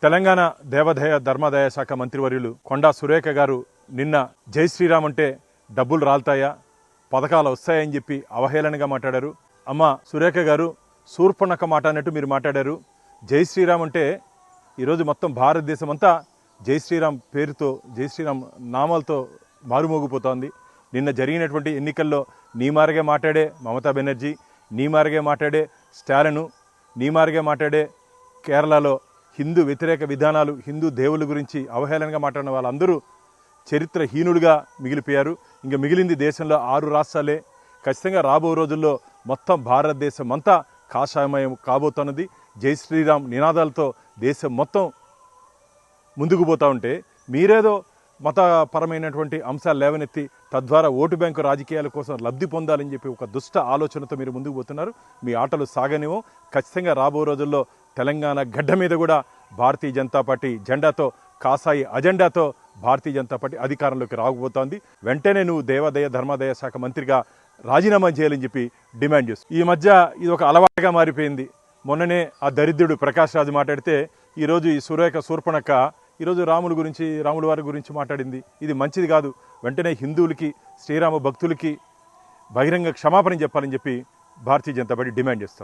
తెలంగాణ దేవాదాయ ధర్మాదాయ శాఖ మంత్రివర్యులు కొండా సురేఖ గారు నిన్న జై శ్రీరామ్ అంటే డబ్బులు రాలుతాయా, పథకాలు వస్తాయని చెప్పి అవహేళనగా మాట్లాడారు. అమ్మ సురేఖ గారు, శూర్పణఖ మాట అన్నట్టు మీరు మాట్లాడారు. జై శ్రీరామ్ అంటే ఈరోజు మొత్తం భారతదేశం అంతా జై శ్రీరామ్ పేరుతో, జై శ్రీరామ్ నామాలతో మారుమోగిపోతోంది. నిన్న జరిగినటువంటి ఎన్నికల్లో నీ మారిగే మాట్లాడే మమతా బెనర్జీ, నీ మారిగే మాట్లాడే స్టాలిన్, నీ మారిగే మాట్లాడే కేరళలో హిందూ వ్యతిరేక విధానాలు, హిందూ దేవుల గురించి అవహేళనగా మాట్లాడిన వాళ్ళందరూ చరిత్రహీనులుగా మిగిలిపోయారు. ఇంకా మిగిలింది దేశంలో 6 రాష్ట్రాలే. ఖచ్చితంగా రాబో రోజుల్లో మొత్తం భారతదేశం అంతా కాషాయమయం కాబోతున్నది. జై శ్రీరామ్ నినాదాలతో దేశం మొత్తం ముందుకు పోతూ ఉంటే మీరేదో మతపరమైనటువంటి అంశాలు లేవనెత్తి తద్వారా ఓటు బ్యాంకు రాజకీయాల కోసం లబ్ధి పొందాలని చెప్పి ఒక దుష్ట ఆలోచనతో మీరు ముందుకు పోతున్నారు. మీ ఆటలు సాగనివో. ఖచ్చితంగా రాబో రోజుల్లో తెలంగాణ గడ్డ మీద కూడా భారతీయ జనతా పార్టీ జెండాతో, కాసాయి అజెండాతో భారతీయ జనతా పార్టీ అధికారంలోకి రాకపోతోంది. వెంటనే నువ్వు దేవాదాయ ధర్మాదాయ శాఖ మంత్రిగా రాజీనామా చేయాలని చెప్పి డిమాండ్ చేస్తూ ఈ మధ్య ఇది ఒక అలవాటుగా మారిపోయింది. మొన్ననే ఆ దరిద్రుడు ప్రకాష్ రాజు మాట్లాడితే ఈరోజు ఈ సురేఖ శూర్పణఖ ఈరోజు రాముల వారి గురించి మాట్లాడింది. ఇది మంచిది కాదు. వెంటనే హిందువులకి, శ్రీరామ భక్తులకి బహిరంగ క్షమాపణ చెప్పాలని చెప్పి భారతీయ జనతా పార్టీ డిమాండ్ చేస్తారు.